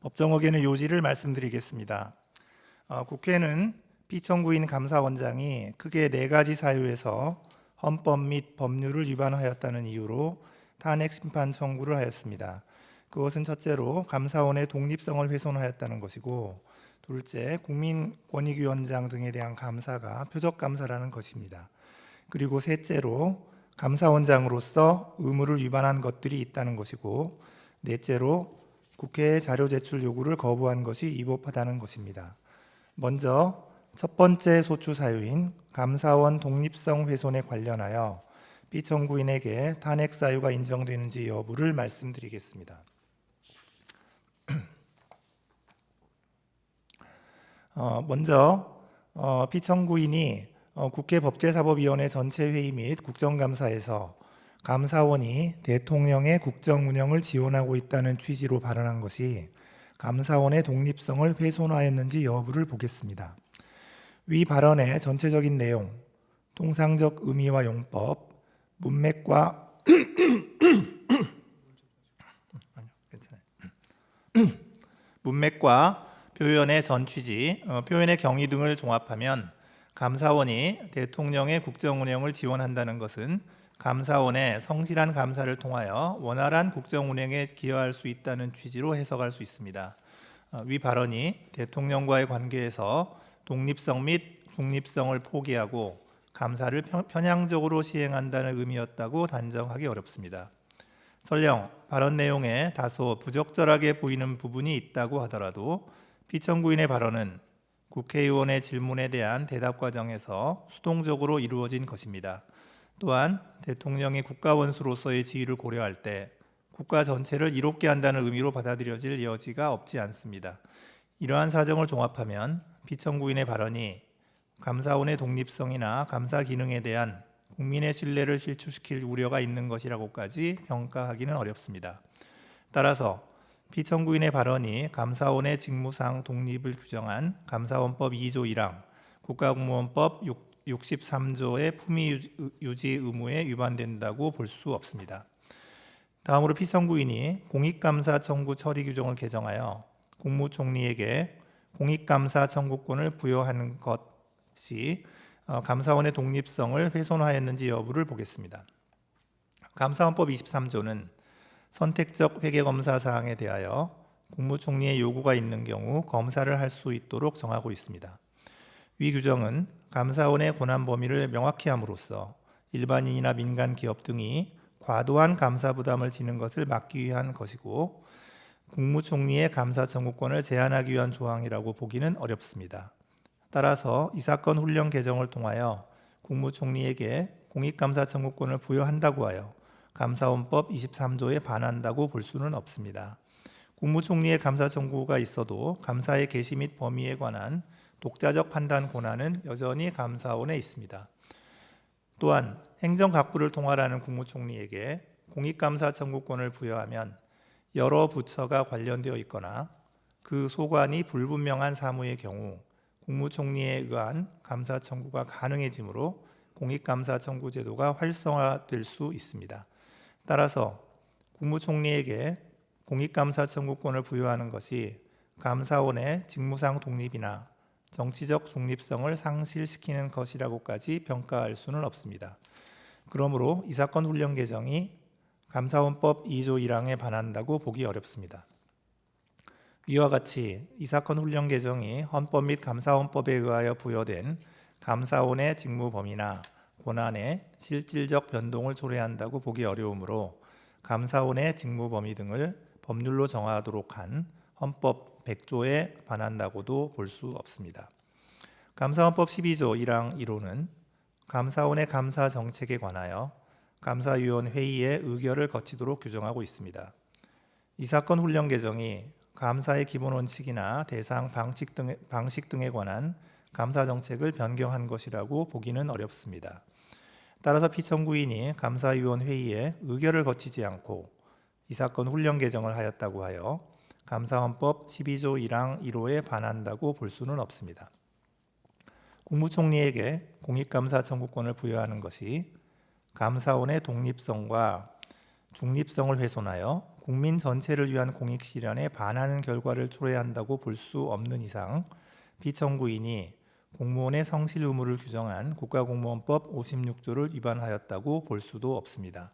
법정 요지를 말씀드리겠습니다. 국회는 피청구인 감사원장이 크게 4가지 사유에서 헌법 및 법률을 위반하였다는 이유로 탄핵 심판 청구를 하였습니다. 그것은 첫째로 감사원의 독립성을 훼손하였다는 것이고, 둘째, 국민권익위원장 등에 대한 감사가 표적감사라는 것입니다. 그리고 셋째로 감사원장으로서 의무를 위반한 것들이 있다는 것이고, 넷째로 국회의 자료 제출 요구를 거부한 것이 위법하다는 것입니다. 먼저 첫 번째 소추 사유인 감사원 독립성 훼손에 관련하여 피청구인에게 탄핵 사유가 인정되는지 여부를 말씀드리겠습니다. 먼저 피청구인이 국회 법제사법위원회 전체 회의 및 국정감사에서 감사원이 대통령의 국정 운영을 지원하고 있다는 취지로 발언한 것이 감사원의 독립성을 훼손하였는지 여부를 보겠습니다. 위 발언의 전체적인 내용, 통상적 의미와 용법, 문맥과 문맥과 표현의 전 취지, 표현의 경위 등을 종합하면 감사원이 대통령의 국정 운영을 지원한다는 것은 감사원의 성실한 감사를 통하여 원활한 국정 운영에 기여할 수 있다는 취지로 해석할 수 있습니다. 위 발언이 대통령과의 관계에서 독립성 및 중립성을 포기하고 감사를 편향적으로 시행한다는 의미였다고 단정하기 어렵습니다. 설령 발언 내용에 다소 부적절하게 보이는 부분이 있다고 하더라도 피청구인의 발언은 국회의원의 질문에 대한 대답 과정에서 수동적으로 이루어진 것입니다. 또한 대통령이 국가원수로서의 지위를 고려할 때 국가 전체를 이롭게 한다는 의미로 받아들여질 여지가 없지 않습니다. 이러한 사정을 종합하면 피청구인의 발언이 감사원의 독립성이나 감사 기능에 대한 국민의 신뢰를 실추시킬 우려가 있는 것이라고까지 평가하기는 어렵습니다. 따라서 피청구인의 발언이 감사원의 직무상 독립을 규정한 감사원법 2조 1항, 국가공무원법 63조의 품위 유지 의무에 위반된다고 볼 수 없습니다. 다음으로 피청구인이 공익감사 청구 처리 규정을 개정하여 국무총리에게 공익감사 청구권을 부여하는 것이 감사원의 독립성을 훼손하였는지 여부를 보겠습니다. 감사원법 23조는 선택적 회계검사 사항에 대하여 국무총리의 요구가 있는 경우 검사를 할 수 있도록 정하고 있습니다. 위 규정은 감사원의 권한 범위를 명확히 함으로써 일반인이나 민간 기업 등이 과도한 감사 부담을 지는 것을 막기 위한 것이고, 국무총리의 감사 청구권을 제한하기 위한 조항이라고 보기는 어렵습니다. 따라서 이 사건 훈령 개정을 통하여 국무총리에게 공익감사 청구권을 부여한다고 하여 감사원법 23조에 반한다고 볼 수는 없습니다. 국무총리의 감사 청구가 있어도 감사의 개시 및 범위에 관한 독자적 판단 권한은 여전히 감사원에 있습니다. 또한 행정각부를 통할하는 국무총리에게 공익감사 청구권을 부여하면 여러 부처가 관련되어 있거나 그 소관이 불분명한 사무의 경우 국무총리에 의한 감사 청구가 가능해지므로 공익감사 청구 제도가 활성화될 수 있습니다. 따라서 국무총리에게 공익감사 청구권을 부여하는 것이 감사원의 직무상 독립이나 정치적 중립성을 상실시키는 것이라고까지 평가할 수는 없습니다. 그러므로 이 사건 훈령 개정이 감사원법 2조 1항에 반한다고 보기 어렵습니다. 이와 같이 이 사건 훈령 개정이 헌법 및 감사원법에 의하여 부여된 감사원의 직무 범위나 권한의 실질적 변동을 초래한다고 보기 어려우므로 감사원의 직무 범위 등을 법률로 정하도록 한 헌법 100조에 반한다고도 볼 수 없습니다. 감사원법 12조 1항 1호는 감사원의 감사 정책에 관하여 감사위원 회의의 의결을 거치도록 규정하고 있습니다. 이 사건 훈령 개정이 감사의 기본 원칙이나 대상 방식 등에 관한 감사 정책을 변경한 것이라고 보기는 어렵습니다. 따라서 피청구인이 감사위원 회의에 의결을 거치지 않고 이 사건 훈령 개정을 하였다고 하여 감사헌법 12조 1항 1호에 반한다고 볼 수는 없습니다. 국무총리에게 공익감사 청구권을 부여하는 것이 감사원의 독립성과 중립성을 훼손하여 국민 전체를 위한 공익 실현에 반하는 결과를 초래한다고 볼 수 없는 이상 피청구인이 공무원의 성실 의무를 규정한 국가공무원법 56조를 위반하였다고 볼 수도 없습니다.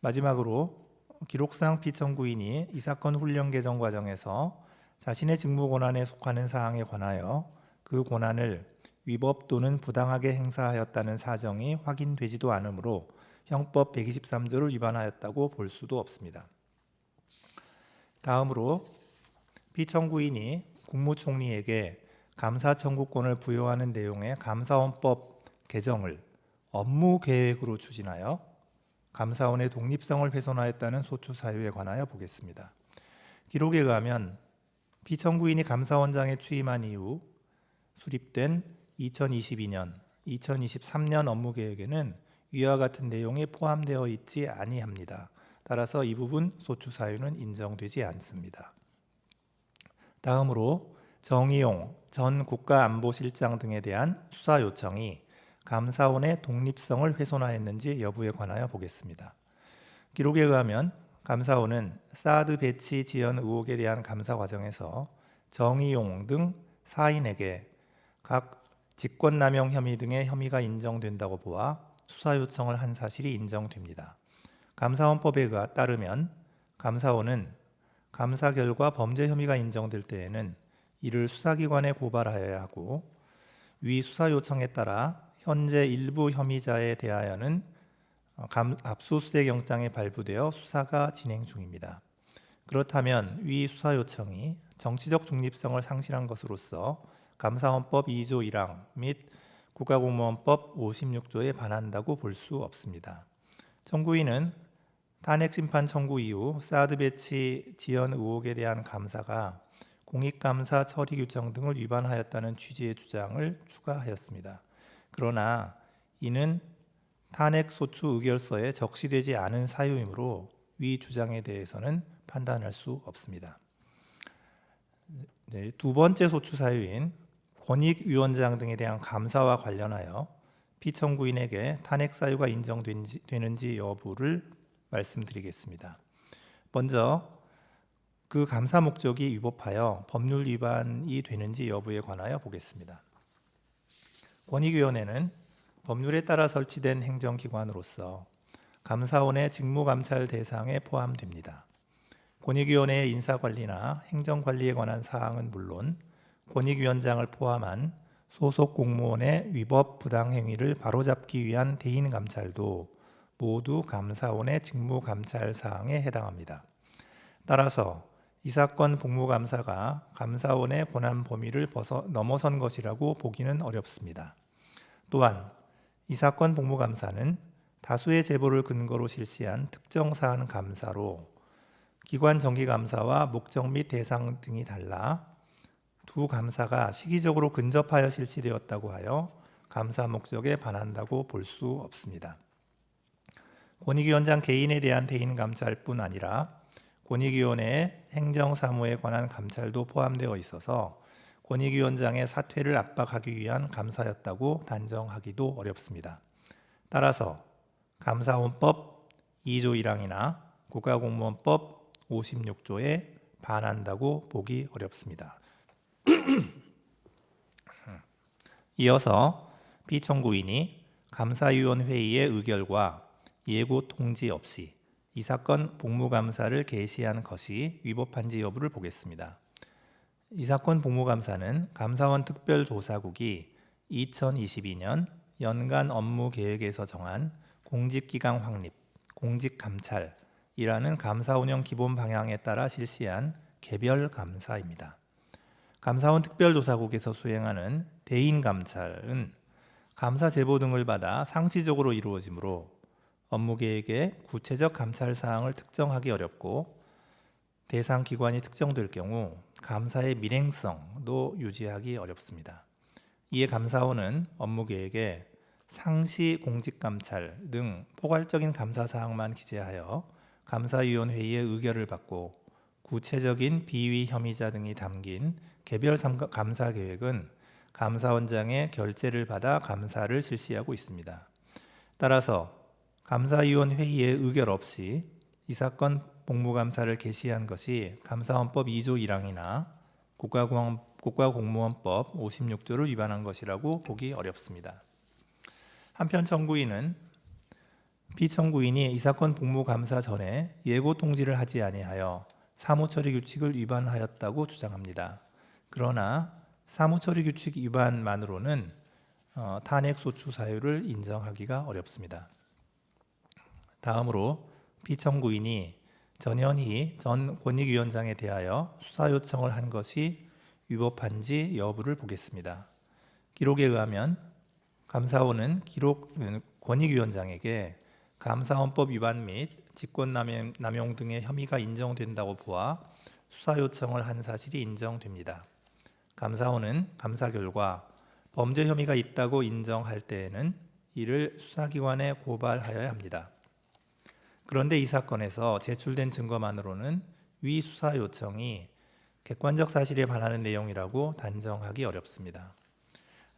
마지막으로 기록상 피청구인이 이 사건 훈련 개정 과정에서 자신의 직무 권한에 속하는 사항에 관하여 그 권한을 위법 또는 부당하게 행사하였다는 사정이 확인되지도 않으므로 형법 123조를 위반하였다고 볼 수도 없습니다. 다음으로 피청구인이 국무총리에게 감사 청구권을 부여하는 내용의 감사원법 개정을 업무 계획으로 추진하여 감사원의 독립성을 훼손하였다는 소추 사유에 관하여 보겠습니다. 기록에 의하면 피청구인이 감사원장에 취임한 이후 수립된 2022년, 2023년 업무 계획에는 위와 같은 내용이 포함되어 있지 아니합니다. 따라서 이 부분 소추 사유는 인정되지 않습니다. 다음으로 정의용 전 국가안보실장 등에 대한 수사 요청이 감사원의 독립성을 훼손하였는지 여부에 관하여 보겠습니다. 기록에 의하면 감사원은 사드 배치 지연 의혹에 대한 감사 과정에서 정의용 등 4인에게 각 직권남용 혐의 등의 혐의가 인정된다고 보아 수사 요청을 한 사실이 인정됩니다. 감사원법에 따르면 감사원은 감사 결과 범죄 혐의가 인정될 때에는 이를 수사기관에 고발하여야 하고 위 수사 요청에 따라 현재 일부 혐의자에 대하여는 압수수색 영장이 발부되어 수사가 진행 중입니다. 그렇다면 위 수사 요청이 정치적 중립성을 상실한 것으로서 감사원법 2조 1항 및 국가공무원법 56조에 반한다고 볼 수 없습니다. 청구인은 탄핵심판 청구 이후 사드 배치 지연 의혹에 대한 감사가 공익감사 처리 규정 등을 위반하였다는 취지의 주장을 추가하였습니다. 그러나 이는 탄핵소추 의결서에 적시되지 않은 사유이므로 위 주장에 대해서는 판단할 수 없습니다. 두 번째 소추 사유인 권익위원장 등에 대한 감사와 관련하여 피청구인에게 탄핵 사유가 인정되는지 여부를 말씀드리겠습니다. 먼저 그 감사 목적이 위법하여 법률 위반이 되는지 여부에 관하여 보겠습니다. 권익위원회는 법률에 따라 설치된 행정기관으로서 감사원의 직무감찰 대상에 포함됩니다. 권익위원회의 인사관리나 행정관리에 관한 사항은 물론 권익위원장을 포함한 소속 공무원의 위법 부당행위를 바로잡기 위한 대인감찰도 모두 감사원의 직무감찰 사항에 해당합니다. 따라서 이 사건 복무감사가 감사원의 권한 범위를 넘어선 것이라고 보기는 어렵습니다. 또한 이 사건 복무감사는 다수의 제보를 근거로 실시한 특정 사안 감사로 기관 정기감사와 목적 및 대상 등이 달라 두 감사가 시기적으로 근접하여 실시되었다고 하여 감사 목적에 반한다고 볼 수 없습니다. 권익위원장 개인에 대한 대인 감찰뿐 아니라 권익위원회의 행정사무에 관한 감찰도 포함되어 있어서 권익위원장의 사퇴를 압박하기 위한 감사였다고 단정하기도 어렵습니다. 따라서 감사원법 2조 1항이나 국가공무원법 56조에 반한다고 보기 어렵습니다. 이어서 피청구인이 감사위원회의의 의결과 예고 통지 없이 이 사건 복무감사를 개시한 것이 위법한지 여부를 보겠습니다. 이 사건 복무감사는 감사원 특별조사국이 2022년 연간 업무 계획에서 정한 공직기강 확립, 공직감찰이라는 감사 운영 기본 방향에 따라 실시한 개별 감사입니다. 감사원 특별조사국에서 수행하는 대인감찰은 감사 제보 등을 받아 상시적으로 이루어지므로 업무 계획의 구체적 감찰 사항을 특정하기 어렵고 대상 기관이 특정될 경우 감사의 밀행성도 유지하기 어렵습니다. 이에 감사원은 업무 계획에 상시 공직감찰 등 포괄적인 감사 사항만 기재하여 감사위원회의의 의결을 받고 구체적인 비위 혐의자 등이 담긴 개별 감사 계획은 감사원장의 결재를 받아 감사를 실시하고 있습니다. 따라서 감사위원 회의의 의결 없이 이 사건 복무감사를 개시한 것이 감사원법 2조 1항이나 국가공무원법 56조를 위반한 것이라고 보기 어렵습니다. 한편 청구인은 피청구인이 이 사건 복무감사 전에 예고 통지를 하지 아니하여 사무처리 규칙을 위반하였다고 주장합니다. 그러나 사무처리 규칙 위반만으로는 탄핵소추 사유를 인정하기가 어렵습니다. 다음으로 피청구인이 전현희 전 권익위원장에 대하여 수사 요청을 한 것이 위법한지 여부를 보겠습니다. 기록에 의하면 감사원은 권익위원장에게 감사원법 위반 및 직권남용 등의 혐의가 인정된다고 보아 수사 요청을 한 사실이 인정됩니다. 감사원은 감사 결과 범죄 혐의가 있다고 인정할 때에는 이를 수사기관에 고발하여야 합니다. 그런데 이 사건에서 제출된 증거만으로는 위 수사 요청이 객관적 사실에 반하는 내용이라고 단정하기 어렵습니다.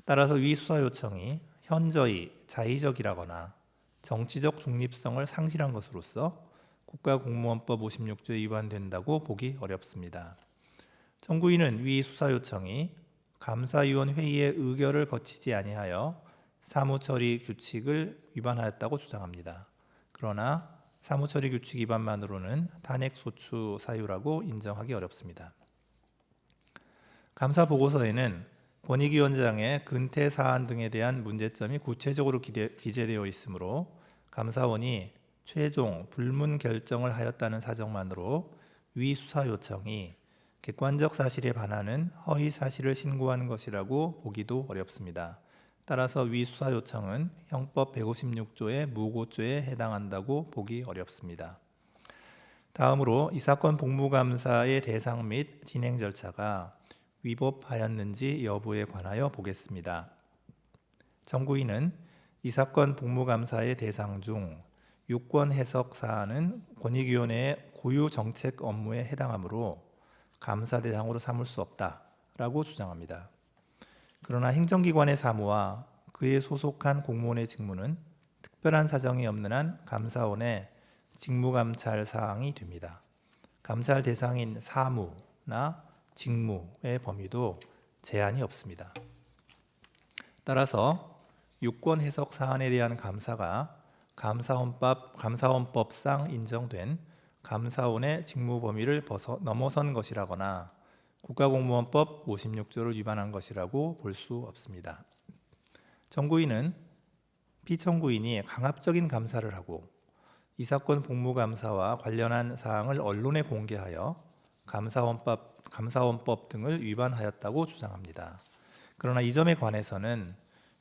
따라서 위 수사 요청이 현저히 자의적이라거나 정치적 중립성을 상실한 것으로서 국가공무원법 56조에 위반된다고 보기 어렵습니다. 청구인은 위 수사 요청이 감사위원 회의의 의결을 거치지 아니하여 사무처리 규칙을 위반하였다고 주장합니다. 그러나 사무처리 규칙 위반만으로는 탄핵소추 사유라고 인정하기 어렵습니다. 감사 보고서에는 권익위원장의 근태 사안 등에 대한 문제점이 구체적으로 기재되어 있으므로 감사원이 최종 불문 결정을 하였다는 사정만으로 위 수사 요청이 객관적 사실에 반하는 허위 사실을 신고한 것이라고 보기도 어렵습니다. 따라서 위 수사 요청은 형법 156조의 무고죄에 해당한다고 보기 어렵습니다. 다음으로 이 사건 복무감사의 대상 및 진행 절차가 위법하였는지 여부에 관하여 보겠습니다. 청구인은 이 사건 복무감사의 대상 중 유권 해석 사안은 권익위원회의 고유 정책 업무에 해당하므로 감사 대상으로 삼을 수 없다라고 주장합니다. 그러나 행정기관의 사무와 그에 소속한 공무원의 직무는 특별한 사정이 없는 한 감사원의 직무감찰 사항이 됩니다. 감찰 대상인 사무나 직무의 범위도 제한이 없습니다. 따라서 유권 해석 사안에 대한 감사가 감사원법상 인정된 감사원의 직무 범위를 넘어선 것이라거나 국가공무원법 56조를 위반한 것이라고 볼 수 없습니다. 청구인은 피청구인이 강압적인 감사를 하고 이 사건 복무감사와 관련한 사항을 언론에 공개하여 감사원법 등을 위반하였다고 주장합니다. 그러나 이 점에 관해서는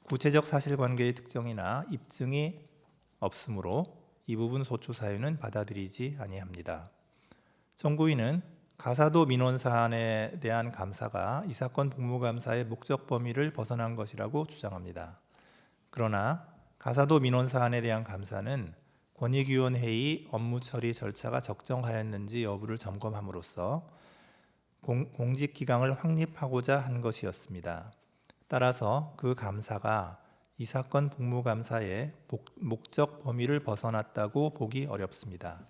구체적 사실관계의 특정이나 입증이 없으므로 이 부분 소추 사유는 받아들이지 아니합니다. 청구인은 가사도 민원 사안에 대한 감사가 이 사건 복무감사의 목적 범위를 벗어난 것이라고 주장합니다. 그러나 가사도 민원 사안에 대한 감사는 권익위원회의 업무 처리 절차가 적정하였는지 여부를 점검함으로써 공직기강을 확립하고자 한 것이었습니다. 따라서 그 감사가 이 사건 복무감사의 목적 범위를 벗어났다고 보기 어렵습니다.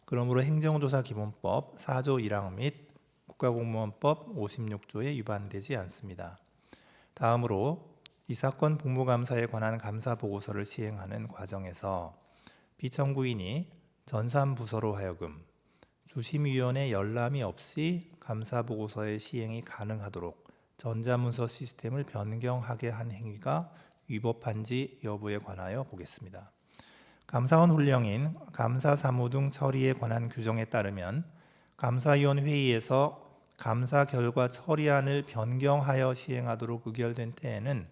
그러므로 행정조사기본법 4조 1항 및 국가공무원법 56조에 위반되지 않습니다. 다음으로 이 사건 복무감사에 관한 감사보고서를 시행하는 과정에서 피청구인이 전산부서로 하여금 주심위원회 열람이 없이 감사보고서의 시행이 가능하도록 전자문서 시스템을 변경하게 한 행위가 위법한지 여부에 관하여 보겠습니다. 감사원 훈령인 감사사무 등 처리에 관한 규정에 따르면 감사위원 회의에서 감사 결과 처리안을 변경하여 시행하도록 의결된 때에는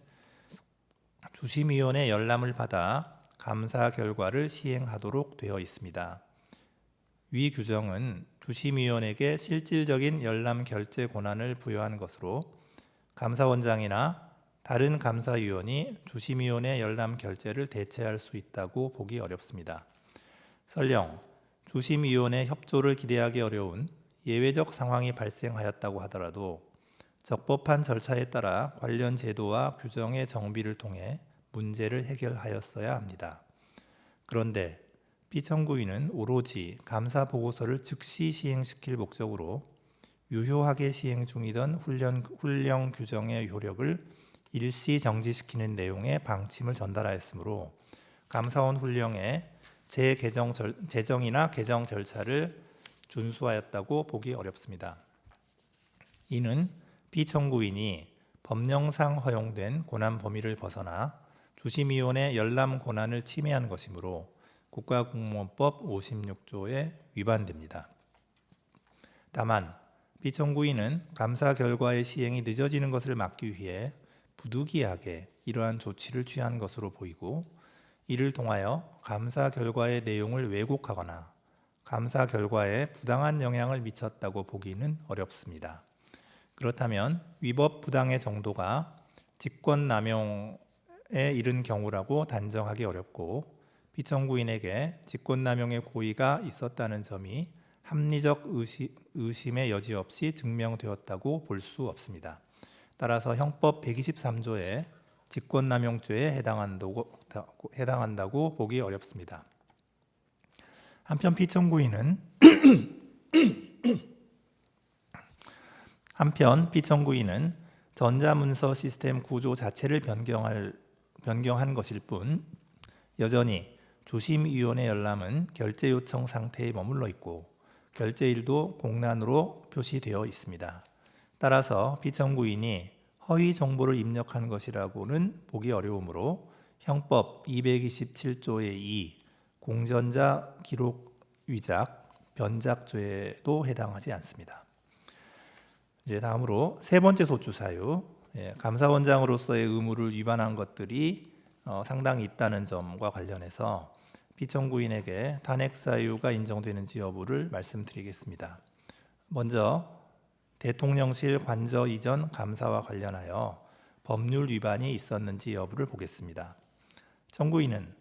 주심위원회 열람을 받아 감사 결과를 시행하도록 되어 있습니다. 위 규정은 주심위원에게 실질적인 열람 결재 권한을 부여한 것으로 감사원장이나 다른 감사위원이 주심위원회 열람 결재를 대체할 수 있다고 보기 어렵습니다. 설령 주심위원회 협조를 기대하기 어려운 예외적 상황이 발생하였다고 하더라도 적법한 절차에 따라 관련 제도와 규정의 정비를 통해 문제를 해결하였어야 합니다. 그런데 피청구인은 오로지 감사 보고서를 즉시 시행시킬 목적으로 유효하게 시행 중이던 훈령 규정의 효력을 일시 정지시키는 내용의 방침을 전달하였으므로 감사원 훈령의 제정이나 개정 절차를 준수하였다고 보기 어렵습니다. 이는 피청구인이 법령상 허용된 권한 범위를 벗어나 주심위원회 열람 권한을 침해한 것이므로 국가공무원법 56조에 위반됩니다. 다만 피청구인은 감사 결과의 시행이 늦어지는 것을 막기 위해 부득이하게 이러한 조치를 취한 것으로 보이고, 이를 통하여 감사 결과의 내용을 왜곡하거나 감사 결과에 부당한 영향을 미쳤다고 보기는 어렵습니다. 그렇다면 위법 부당의 정도가 직권남용에 이른 경우라고 단정하기 어렵고, 피청구인에게 직권남용의 고의가 있었다는 점이 합리적 의심의 여지 없이 증명되었다고 볼 수 없습니다. 따라서 형법 123조의 직권남용죄에 해당한다고 보기 어렵습니다. 한편 피청구인은 전자문서 시스템 구조 자체를 변경한 것일 뿐 여전히 주심위원회 열람은 결재 요청 상태에 머물러 있고 결재일도 공란으로 표시되어 있습니다. 따라서 피청구인이 허위 정보를 입력한 것이라고는 보기 어려우므로 형법 227조의 2 공전자 기록 위작 변작죄에도 해당하지 않습니다. 이제 다음으로 세 번째 소추 사유, 감사원장으로서의 의무를 위반한 것들이 상당히 있다는 점과 관련해서 피청구인에게 탄핵 사유가 인정되는지 여부를 말씀드리겠습니다. 먼저 대통령실 관저 이전 감사와 관련하여 법률 위반이 있었는지 여부를 보겠습니다. 청구인은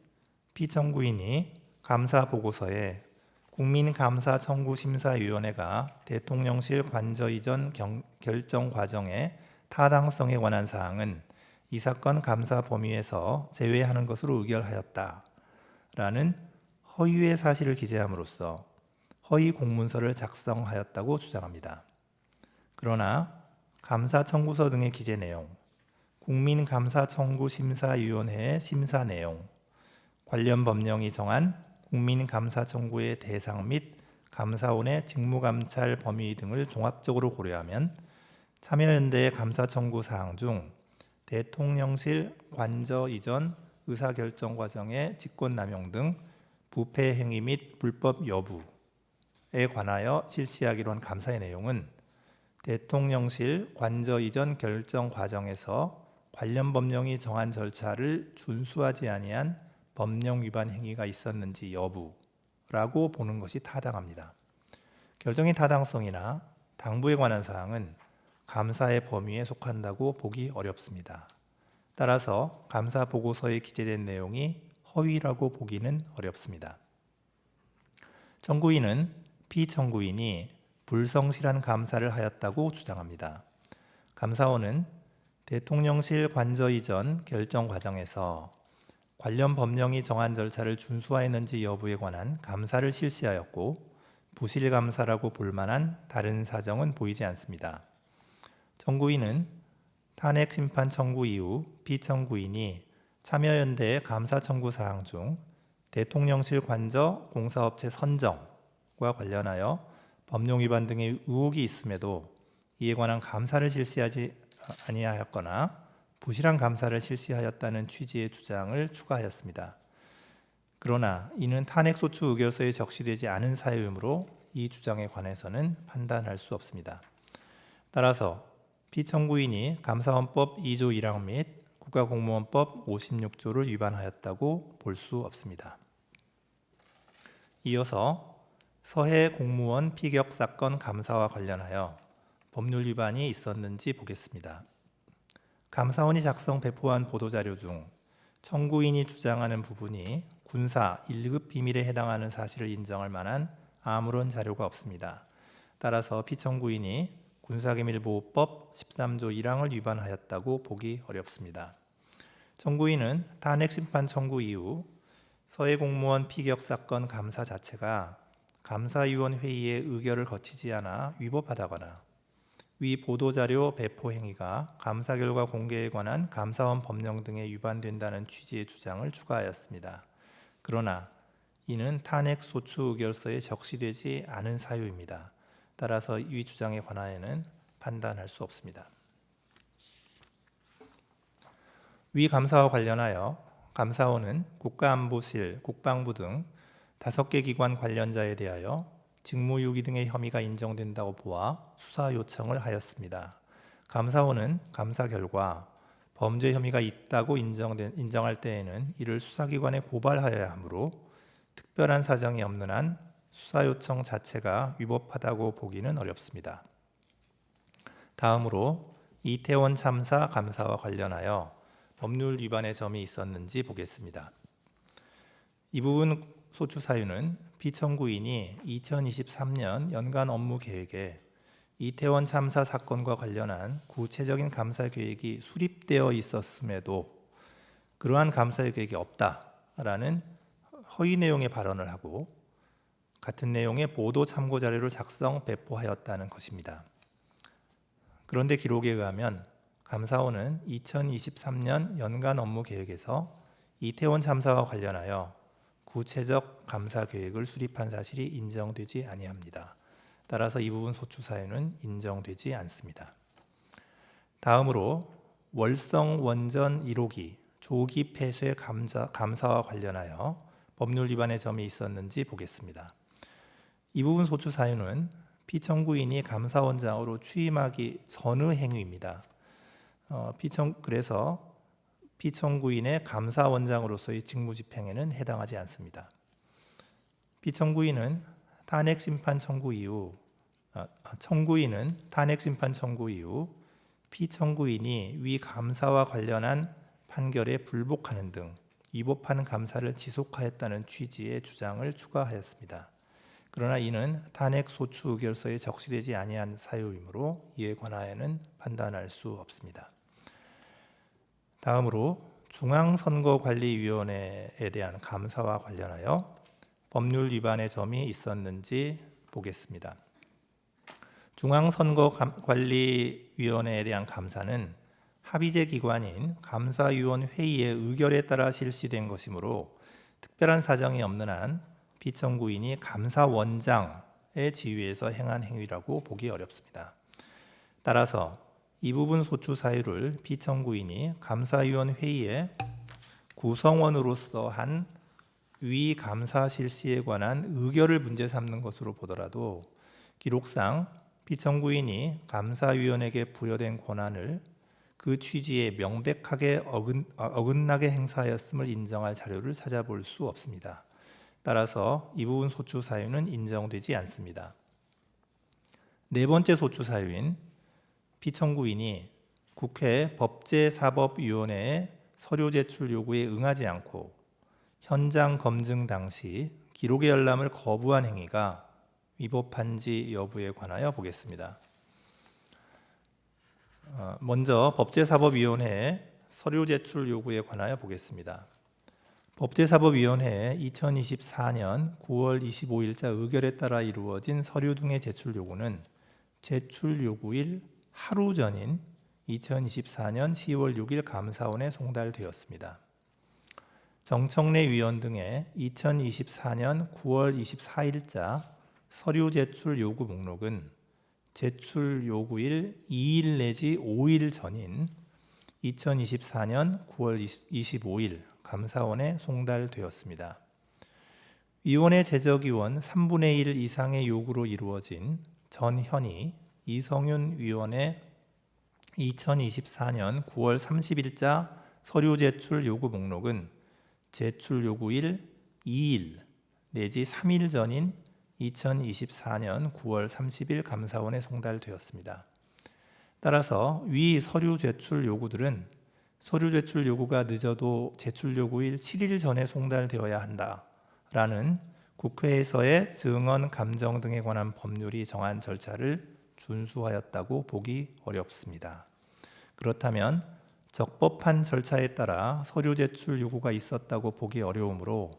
피청구인이 감사 보고서에 국민감사청구심사위원회가 대통령실 관저 이전 결정 과정의 타당성에 관한 사항은 이 사건 감사 범위에서 제외하는 것으로 의결하였다라는 허위의 사실을 기재함으로써 허위 공문서를 작성하였다고 주장합니다. 그러나 감사 청구서 등의 기재 내용, 국민감사청구심사위원회의 심사 내용, 관련 법령이 정한 국민감사 청구의 대상 및 감사원의 직무감찰 범위 등을 종합적으로 고려하면 참여연대의 감사 청구 사항 중 대통령실 관저 이전 의사결정 과정의 직권남용 등 부패 행위 및 불법 여부에 관하여 실시하기로 한 감사의 내용은 대통령실 관저 이전 결정 과정에서 관련 법령이 정한 절차를 준수하지 아니한 법령 위반 행위가 있었는지 여부라고 보는 것이 타당합니다. 결정의 타당성이나 당부에 관한 사항은 감사의 범위에 속한다고 보기 어렵습니다. 따라서 감사 보고서에 기재된 내용이 허위라고 보기는 어렵습니다. 청구인은 피청구인이 불성실한 감사를 하였다고 주장합니다. 감사원은 대통령실 관저 이전 결정 과정에서 관련 법령이 정한 절차를 준수하였는지 여부에 관한 감사를 실시하였고 부실 감사라고 볼 만한 다른 사정은 보이지 않습니다. 청구인은 탄핵 심판 청구 이후 피청구인이 참여연대의 감사 청구 사항 중 대통령실 관저 공사업체 선정과 관련하여 법령 위반 등의 의혹이 있음에도 이에 관한 감사를 실시하지 아니하였거나 부실한 감사를 실시하였다는 취지의 주장을 추가하였습니다. 그러나 이는 탄핵소추 의결서에 적시되지 않은 사유이므로 이 주장에 관해서는 판단할 수 없습니다. 따라서 피청구인이 감사원법 2조 1항 및 국가공무원법 56조를 위반하였다고 볼 수 없습니다. 이어서 서해 공무원 피격 사건 감사와 관련하여 법률 위반이 있었는지 보겠습니다. 감사원이 작성 배포한 보도자료 중 청구인이 주장하는 부분이 군사 1급 비밀에 해당하는 사실을 인정할 만한 아무런 자료가 없습니다. 따라서 피청구인이 군사기밀보호법 13조 1항을 위반하였다고 보기 어렵습니다. 청구인은 탄핵심판 청구 이후 서해 공무원 피격 사건 감사 자체가 감사위원 회의의 의결을 거치지 않아 위법하다거나 위 보도자료 배포 행위가 감사 결과 공개에 관한 감사원 법령 등에 위반된다는 취지의 주장을 추가하였습니다. 그러나 이는 탄핵 소추 의결서에 적시되지 않은 사유입니다. 따라서 이 주장에 관하여는 판단할 수 없습니다. 위 감사와 관련하여 감사원은 국가안보실, 국방부 등 5개 기관 관련자에 대하여 직무유기 등의 혐의가 인정된다고 보아 수사 요청을 하였습니다. 감사원은 감사 결과 범죄 혐의가 있다고 인정할 때에는 이를 수사기관에 고발하여야 하므로 특별한 사정이 없는 한 수사 요청 자체가 위법하다고 보기는 어렵습니다. 다음으로 이태원 참사 감사와 관련하여 법률 위반의 점이 있었는지 보겠습니다. 이 부분 소추 사유는 피청구인이 2023년 연간 업무 계획에 이태원 참사 사건과 관련한 구체적인 감사 계획이 수립되어 있었음에도 그러한 감사 계획이 없다라는 허위 내용의 발언을 하고 같은 내용의 보도 참고 자료를 작성 배포하였다는 것입니다. 그런데 기록에 의하면 감사원은 2023년 연간 업무 계획에서 이태원 참사와 관련하여 구체적 감사 계획을 수립한 사실이 인정되지 아니합니다. 따라서 이 부분 소추 사유는 인정되지 않습니다. 다음으로 월성 원전 1호기 조기 폐쇄 감사와 관련하여 법률 위반의 점이 있었는지 보겠습니다. 이 부분 소추 사유는 피청구인이 감사원장으로 취임하기 전의 행위입니다. 그래서 피청구인의 감사원장으로서의 직무집행에는 해당하지 않습니다. 피청구인은 탄핵심판 청구 이후 청구인은 탄핵심판 청구 이후 피청구인이 위 감사와 관련한 판결에 불복하는 등 위법한 감사를 지속하였다는 취지의 주장을 추가하였습니다. 그러나 이는 탄핵 소추 의결서에 적시되지 아니한 사유이므로 이에 관하여는 판단할 수 없습니다. 다음으로 중앙선거관리위원회에 대한 감사와 관련하여 법률 위반의 점이 있었는지 보겠습니다. 중앙선거관리위원회에 대한 감사는 합의제 기관인 감사위원회의의 의결에 따라 실시된 것이므로 특별한 사정이 없는 한 피청구인이 감사원장의 지위에서 행한 행위라고 보기 어렵습니다. 따라서 이 부분 소추 사유를 피청구인이 감사위원회의의 구성원으로서 한 위 감사 실시에 관한 의결을 문제 삼는 것으로 보더라도 기록상 피청구인이 감사위원에게 부여된 권한을 그 취지에 명백하게 어긋나게 행사하였음을 인정할 자료를 찾아볼 수 없습니다. 따라서 이 부분 소추 사유는 인정되지 않습니다. 네 번째 소추 사유인 피청구인이 국회 법제사법위원회의 서류 제출 요구에 응하지 않고 현장 검증 당시 기록의 열람을 거부한 행위가 위법한지 여부에 관하여 보겠습니다. 먼저 법제사법위원회의 서류 제출 요구에 관하여 보겠습니다. 법제사법위원회의 2024년 9월 25일자 의결에 따라 이루어진 서류 등의 제출 요구는 제출 요구일 하루 전인 2024년 10월 6일 감사원에 송달되었습니다. 정청래 위원 등의 2024년 9월 24일자 서류 제출 요구 목록은 제출 요구일 2일 내지 5일 전인 2024년 9월 25일 감사원에 송달되었습니다. 위원회 제적위원 3분의 1 이상의 요구로 이루어진 전현희, 이성윤 위원의 2024년 9월 30일자 서류 제출 요구 목록은 제출 요구일 2일 내지 3일 전인 2024년 9월 30일 감사원에 송달되었습니다. 따라서 위 서류 제출 요구들은 서류 제출 요구가 늦어도 제출 요구일 7일 전에 송달되어야 한다라는 국회에서의 증언 감정 등에 관한 법률이 정한 절차를 준수하였다고 보기 어렵습니다. 그렇다면 적법한 절차에 따라 서류 제출 요구가 있었다고 보기 어려우므로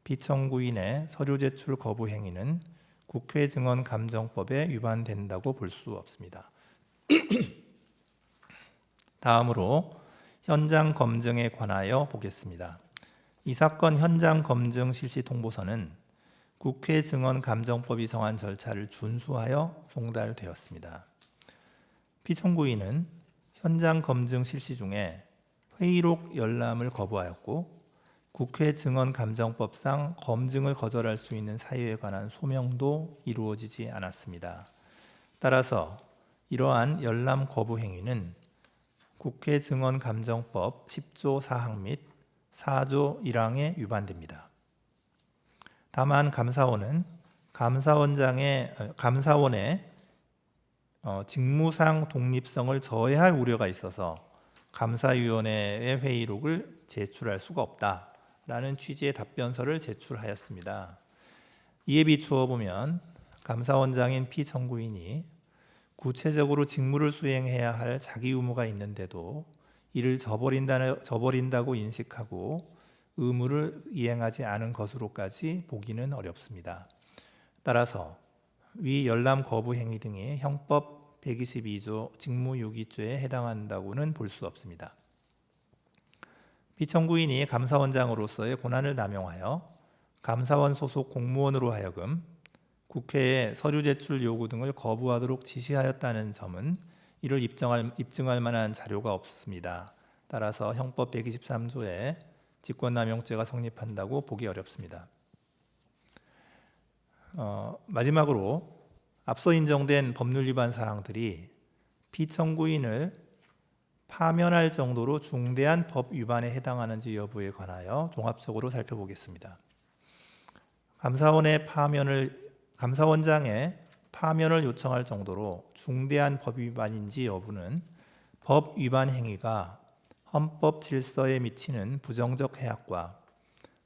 피청구인의 서류 제출 거부 행위는 국회 증언 감정법에 위반된다고 볼 수 없습니다. 다음으로 현장 검증에 관하여 보겠습니다. 이 사건 현장 검증 실시 통보서는 국회 증언 감정법이 정한 절차를 준수하여 송달되었습니다. 피청구인은 현장 검증 실시 중에 회의록 열람을 거부하였고 국회 증언 감정법상 검증을 거절할 수 있는 사유에 관한 소명도 이루어지지 않았습니다. 따라서 이러한 열람 거부 행위는 국회 증언 감정법 10조 4항 및 4조 1항에 위반됩니다. 다만 감사원은 감사원의 직무상 독립성을 저해할 우려가 있어서 감사위원회의 회의록을 제출할 수가 없다라는 취지의 답변서를 제출하였습니다. 이에 비추어 보면 감사원장인 피청구인이 구체적으로 직무를 수행해야 할 자기 의무가 있는데도 이를 저버린다고 인식하고 의무를 이행하지 않은 것으로까지 보기는 어렵습니다. 따라서 위 열람 거부 행위 등이 형법 122조 직무유기죄에 해당한다고는 볼 수 없습니다. 피청구인이 감사원장으로서의 권한을 남용하여 감사원 소속 공무원으로 하여금 국회에 서류 제출 요구 등을 거부하도록 지시하였다는 점은 이를 입증할 만한 자료가 없습니다. 따라서 형법 123조에 직권남용죄가 성립한다고 보기 어렵습니다. 마지막으로 앞서 인정된 법률 위반 사항들이 피청구인을 파면할 정도로 중대한 법 위반에 해당하는지 여부에 관하여 종합적으로 살펴보겠습니다. 감사원장의 파면을 요청할 정도로 중대한 법 위반인지 여부는 법 위반 행위가 헌법 질서에 미치는 부정적 해악과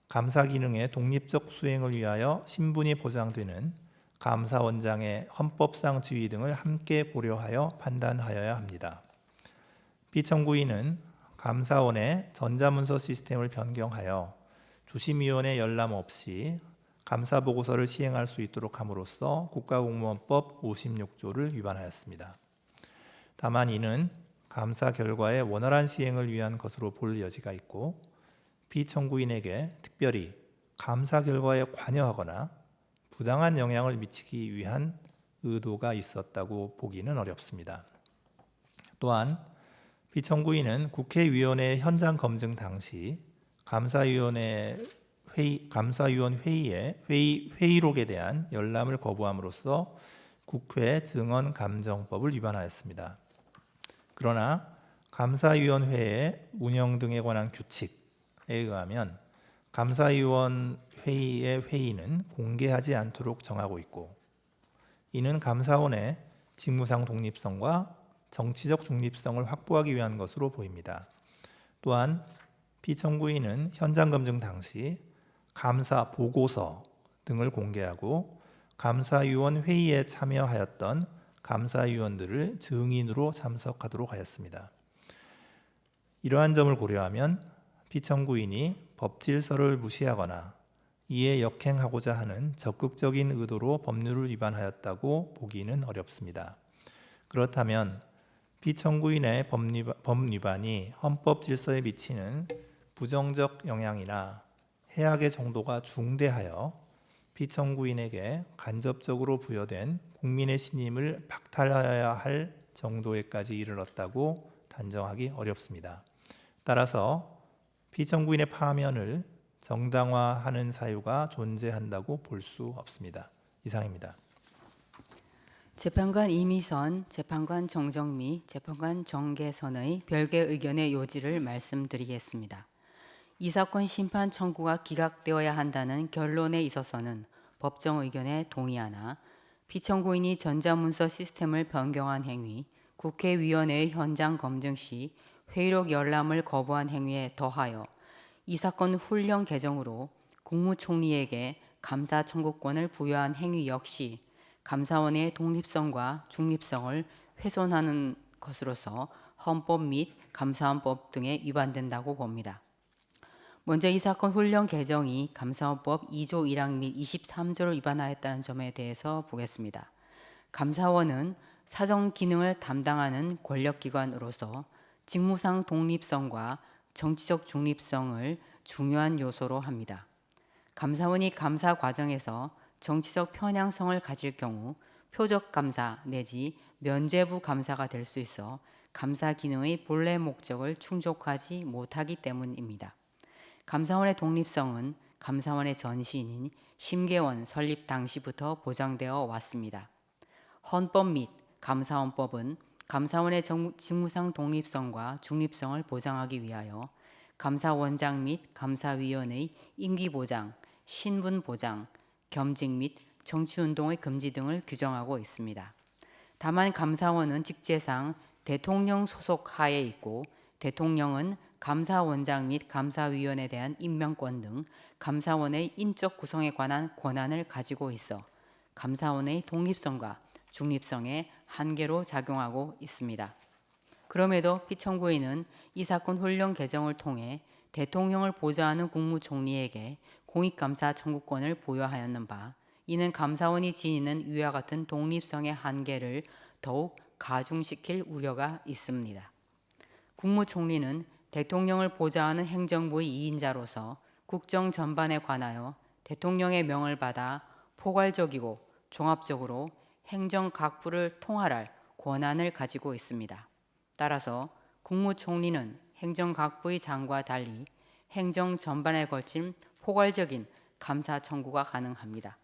감사 기능의 독립적 수행을 위하여 신분이 보장되는 감사원장의 헌법상 지위 등을 함께 고려하여 판단하여야 합니다. 피청구인은 감사원의 전자문서 시스템을 변경하여 주심위원회 열람 없이 감사보고서를 시행할 수 있도록 함으로써 국가공무원법 56조를 위반하였습니다. 다만 이는 감사 결과의 원활한 시행을 위한 것으로 볼 여지가 있고 피청구인에게 특별히 감사 결과에 관여하거나 부당한 영향을 미치기 위한 의도가 있었다고 보기는 어렵습니다. 또한 피청구인은 국회위원회 현장 검증 당시 감사위원 회의의 회의록에 대한 열람을 거부함으로써 국회 증언 감정법을 위반하였습니다. 그러나 감사위원회의 운영 등에 관한 규칙에 의하면 감사위원 회의의 회의는 공개하지 않도록 정하고 있고 이는 감사원의 직무상 독립성과 정치적 중립성을 확보하기 위한 것으로 보입니다. 또한 피청구인은 현장 검증 당시 감사 보고서 등을 공개하고 감사위원 회의에 참여하였던 감사위원들을 증인으로 참석하도록 하였습니다. 이러한 점을 고려하면 피청구인이 법질서를 무시하거나 이에 역행하고자 하는 적극적인 의도로 법률을 위반하였다고 보기는 어렵습니다. 그렇다면 피청구인의 법 위반이 헌법 질서에 미치는 부정적 영향이나 해악의 정도가 중대하여 피청구인에게 간접적으로 부여된 국민의 신임을 박탈하여야 할 정도에까지 이르렀다고 단정하기 어렵습니다. 따라서 피청구인의 파면을 정당화하는 사유가 존재한다고 볼 수 없습니다. 이상입니다. 재판관 이미선, 재판관 정정미, 재판관 정계선의 별개 의견의 요지를 말씀드리겠습니다. 이 사건 심판 청구가 기각되어야 한다는 결론에 있어서는 법정 의견에 동의하나 피청구인이 전자문서 시스템을 변경한 행위, 국회위원회의 현장 검증 시 회의록 열람을 거부한 행위에 더하여 이 사건 훈령 개정으로 국무총리에게 감사 청구권을 부여한 행위 역시 감사원의 독립성과 중립성을 훼손하는 것으로서 헌법 및 감사원법 등에 위반된다고 봅니다. 먼저 이 사건 훈령 개정이 감사원법 2조 1항 및 23조를 위반하였다는 점에 대해서 보겠습니다. 감사원은 사정 기능을 담당하는 권력기관으로서 직무상 독립성과 정치적 중립성을 중요한 요소로 합니다. 감사원이 감사 과정에서 정치적 편향성을 가질 경우 표적 감사 내지 면죄부 감사가 될 수 있어 감사 기능의 본래 목적을 충족하지 못하기 때문입니다. 감사원의 독립성은 감사원의 전신인 심계원 설립 당시부터 보장되어 왔습니다. 헌법 및 감사원법은 감사원의 직무상 독립성과 중립성을 보장하기 위하여 감사원장 및 감사위원의 임기 보장, 신분 보장, 겸직 및 정치운동의 금지 등을 규정하고 있습니다. 다만 감사원은 직제상 대통령 소속 하에 있고 대통령은 감사원장 및 감사위원에 대한 임명권 등 감사원의 인적 구성에 관한 권한을 가지고 있어 감사원의 독립성과 중립성에 한계로 작용하고 있습니다. 그럼에도 피청구인은 이 사건 훈령 개정을 통해 대통령을 보좌하는 국무총리에게 공익감사 청구권을 부여하였는 바 이는 감사원이 지니는 위와 같은 독립성의 한계를 더욱 가중시킬 우려가 있습니다. 국무총리는 대통령을 보좌하는 행정부의 2인자로서 국정 전반에 관하여 대통령의 명을 받아 포괄적이고 종합적으로 행정 각부를 통할할 권한을 가지고 있습니다. 따라서 국무총리는 행정 각부의 장과 달리 행정 전반에 걸친 포괄적인 감사 청구가 가능합니다.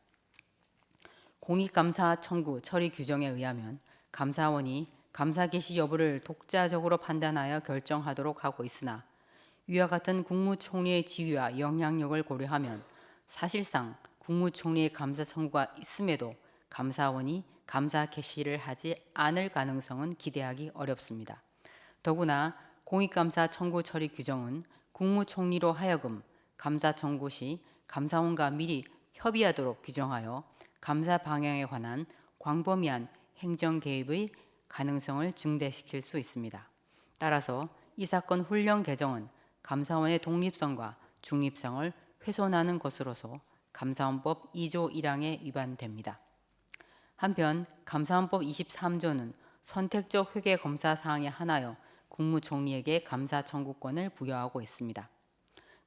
공익감사 청구 처리 규정에 의하면 감사원이 감사 개시 여부를 독자적으로 판단하여 결정하도록 하고 있으나 위와 같은 국무총리의 지위와 영향력을 고려하면 사실상 국무총리의 감사 청구가 있음에도 감사원이 감사 개시를 하지 않을 가능성은 기대하기 어렵습니다. 더구나 공익감사 청구 처리 규정은 국무총리로 하여금 감사 청구 시 감사원과 미리 협의하도록 규정하여 감사 방향에 관한 광범위한 행정 개입의 가능성을 증대시킬 수 있습니다. 따라서 이 사건 훈령 개정은 감사원의 독립성과 중립성을 훼손하는 것으로서 감사원법 2조 1항에 위반됩니다. 한편 감사원법 23조는 선택적 회계 검사 사항의 하나여 국무총리에게 감사 청구권을 부여하고 있습니다.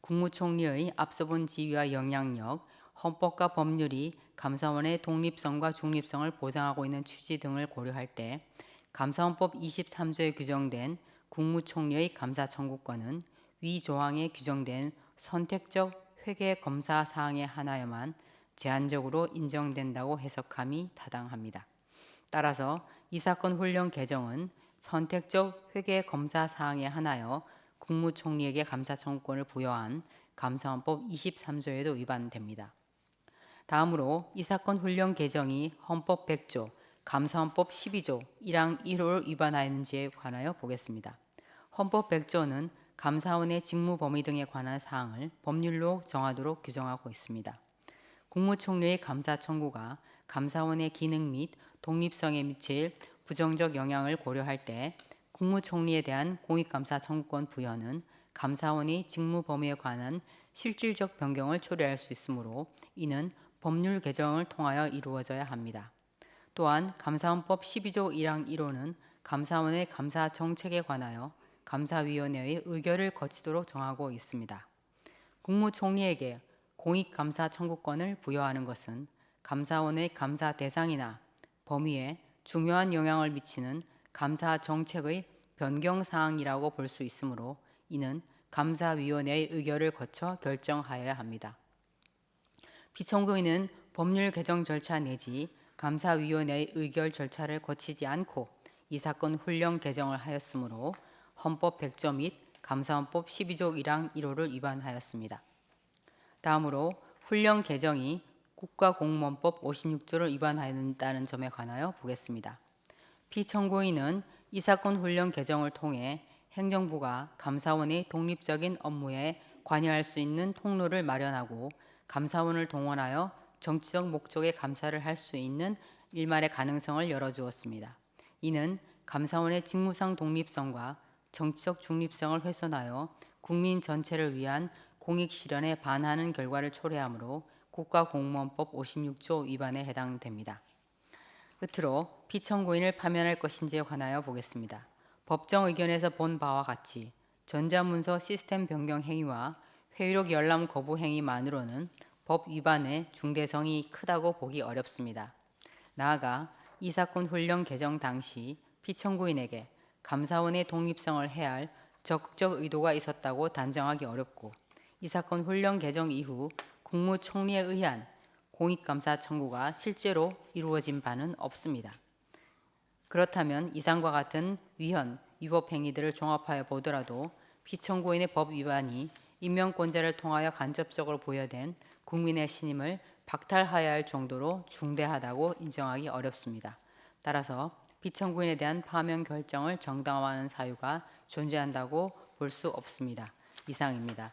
국무총리의 앞서 본 지위와 영향력, 헌법과 법률이 감사원의 독립성과 중립성을 보장하고 있는 취지 등을 고려할 때 감사원법 23조에 규정된 국무총리의 감사 청구권은 위 조항에 규정된 선택적 회계 검사 사항의 하나여만 제한적으로 인정된다고 해석함이 타당합니다. 따라서 이 사건 훈령 개정은 선택적 회계 검사 사항의 하나여 국무총리에게 감사 청구권을 부여한 감사원법 23조에도 위반됩니다. 다음으로 이 사건 훈령 개정이 헌법 100조, 감사원법 12조 1항 1호를 위반하였는지에 관하여 보겠습니다. 헌법 100조는 감사원의 직무 범위 등에 관한 사항을 법률로 정하도록 규정하고 있습니다. 국무총리의 감사 청구가 감사원의 기능 및 독립성에 미칠 부정적 영향을 고려할 때 국무총리에 대한 공익감사 청구권 부여는 감사원의 직무 범위에 관한 실질적 변경을 초래할 수 있으므로 이는 법률 개정을 통하여 이루어져야 합니다. 또한 감사원법 12조 1항 1호는 감사원의 감사 정책에 관하여 감사위원회의 의결을 거치도록 정하고 있습니다. 국무총리에게 공익감사 청구권을 부여하는 것은 감사원의 감사 대상이나 범위에 중요한 영향을 미치는 감사 정책의 변경 사항이라고 볼 수 있으므로 이는 감사위원회의 의결을 거쳐 결정하여야 합니다. 피청구인은 법률 개정 절차 내지 감사위원회의 의결 절차를 거치지 않고 이 사건 훈령 개정을 하였으므로 헌법 100조 및 감사원법 12조 1항 1호를 위반하였습니다. 다음으로 훈령 개정이 국가공무원법 56조를 위반하였다는 점에 관하여 보겠습니다. 피청구인은 이 사건 훈령 개정을 통해 행정부가 감사원의 독립적인 업무에 관여할 수 있는 통로를 마련하고 감사원을 동원하여 정치적 목적의 감사를 할 수 있는 일말의 가능성을 열어주었습니다. 이는 감사원의 직무상 독립성과 정치적 중립성을 훼손하여 국민 전체를 위한 공익 실현에 반하는 결과를 초래하므로 국가공무원법 56조 위반에 해당됩니다. 끝으로 피청구인을 파면할 것인지에 관하여 보겠습니다. 법정 의견에서 본 바와 같이 전자문서 시스템 변경 행위와 회의록 열람 거부 행위만으로는 법 위반의 중대성이 크다고 보기 어렵습니다. 나아가 이 사건 훈령 개정 당시 피청구인에게 감사원의 독립성을 해할 적극적 의도가 있었다고 단정하기 어렵고, 이 사건 훈령 개정 이후 국무총리에 의한 공익감사 청구가 실제로 이루어진 바는 없습니다. 그렇다면 이상과 같은 위헌, 위법 행위들을 종합하여 보더라도 피청구인의 법 위반이 인명권자를 통하여 간접적으로 부여된 국민의 신임을 박탈하여야 할 정도로 중대하다고 인정하기 어렵습니다. 따라서 피청구인에 대한 파면 결정을 정당화하는 사유가 존재한다고 볼 수 없습니다. 이상입니다.